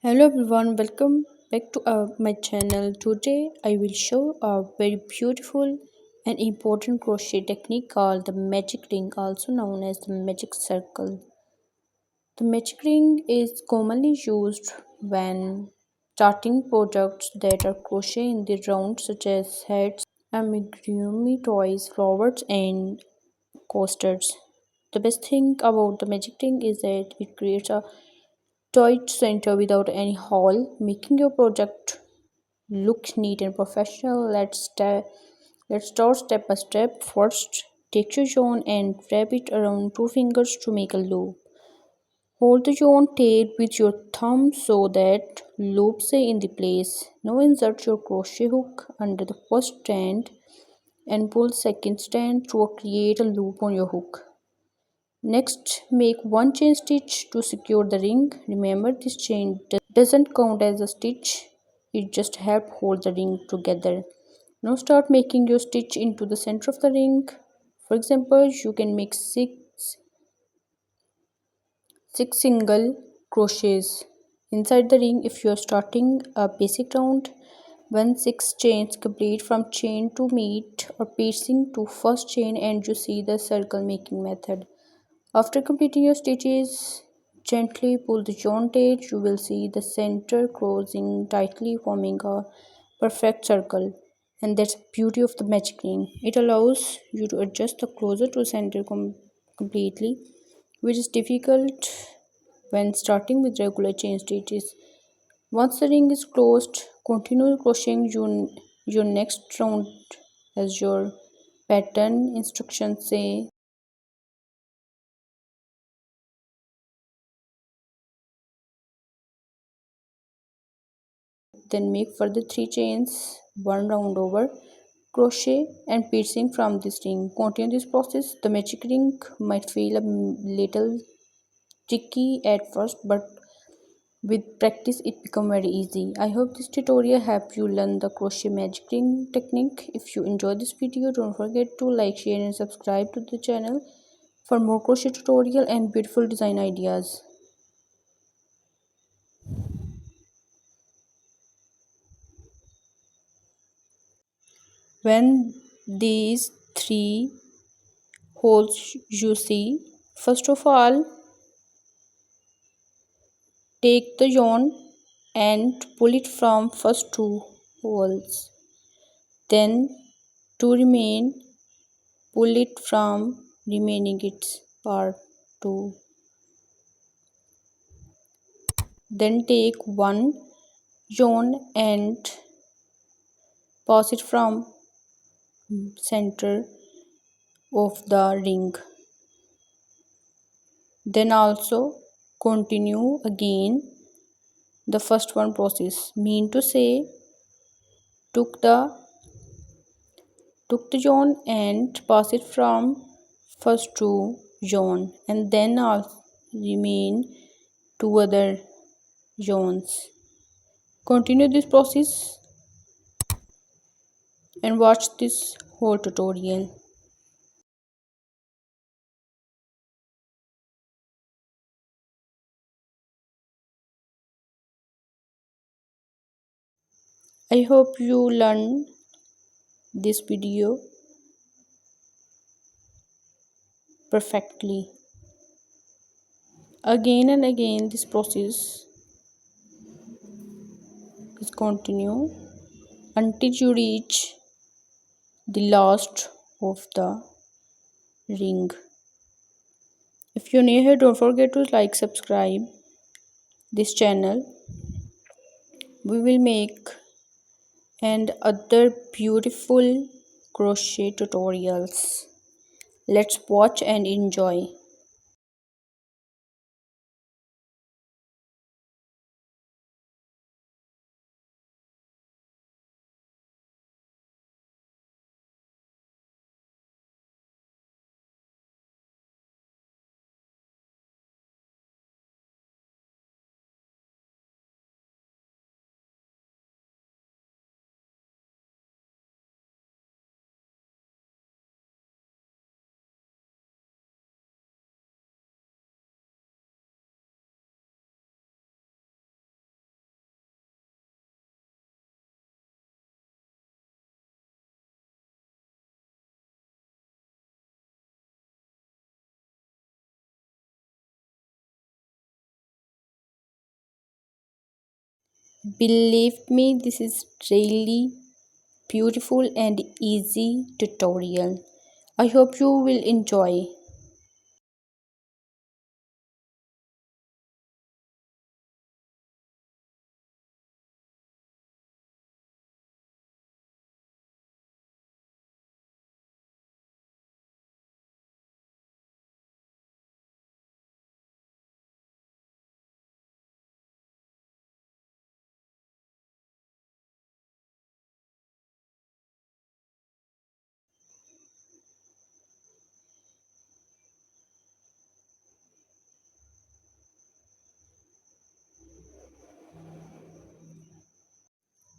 Hello everyone, welcome back to my channel. Today I will show a very beautiful and important crochet technique called the magic ring, also known as the magic circle. The magic ring is commonly used when starting projects that are crochet in the round, such as hats, amigurumi toys, flowers, and coasters. The best thing about the magic ring is that it creates a tight center without any hole, making your project look neat and professional. Let's start step by step. First, take your yarn and wrap it around two fingers to make a loop. Hold the yarn tight with your thumb so that loops stay in the place. Now insert your crochet hook under the first strand and pull second strand to create a loop on your hook. Next, make one chain stitch to secure the ring. Remember, this chain doesn't count as a stitch, it just helps hold the ring together. Now start making your stitch into the center of the ring. For example, you can make six single crochets inside the ring if you are starting a basic round. When six chains complete from chain to meet or piercing to first chain, and you see the circle making method. After completing your stitches, gently pull the yarn tail. You will see the center closing tightly, forming a perfect circle. And that's the beauty of the magic ring. It allows you to adjust the closer to center completely, which is difficult when starting with regular chain stitches. Once the ring is closed, continue crocheting your next round as your pattern instructions say. Then make further 3 chains, one round over, crochet and piercing from this ring. Continue this process. The magic ring might feel a little tricky at first, but with practice it become very easy. I hope this tutorial helped you learn the crochet magic ring technique. If you enjoyed this video, don't forget to like, share and subscribe to the channel for more crochet tutorial and beautiful design ideas. When these three holes you see, first of all take the yarn and pull it from first two holes, then to remain pull it from remaining its part 2, then take one yarn and pass it from center of the ring, then also continue again the first one process, mean to say took the yarn and pass it from first two yarn and then remain two other yarns. Continue this process and watch this whole tutorial. I hope you learn this video perfectly. Again and again this process is continue until you reach the last of the ring. If you're new here, don't forget to like, subscribe this channel. We will make and other beautiful crochet tutorials. Let's watch and enjoy. Believe me, this is really beautiful and easy tutorial. I hope you will enjoy.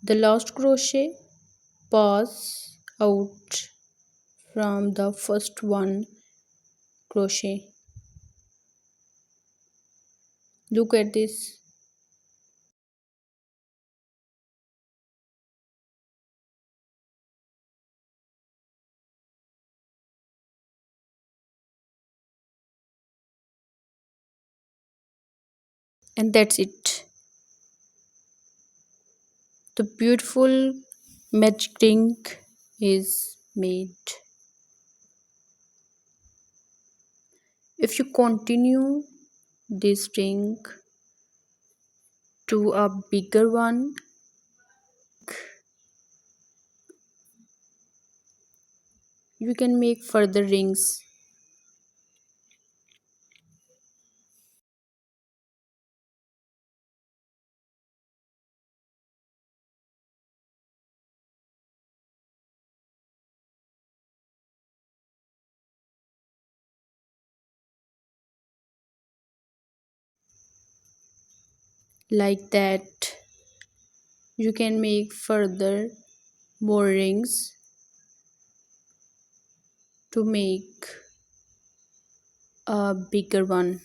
The last crochet, pass out from the first one crochet. Look at this. And that's it. The beautiful magic ring is made. If you continue this ring to a bigger one, you can make further rings like that. You can make further more rings to make a bigger one.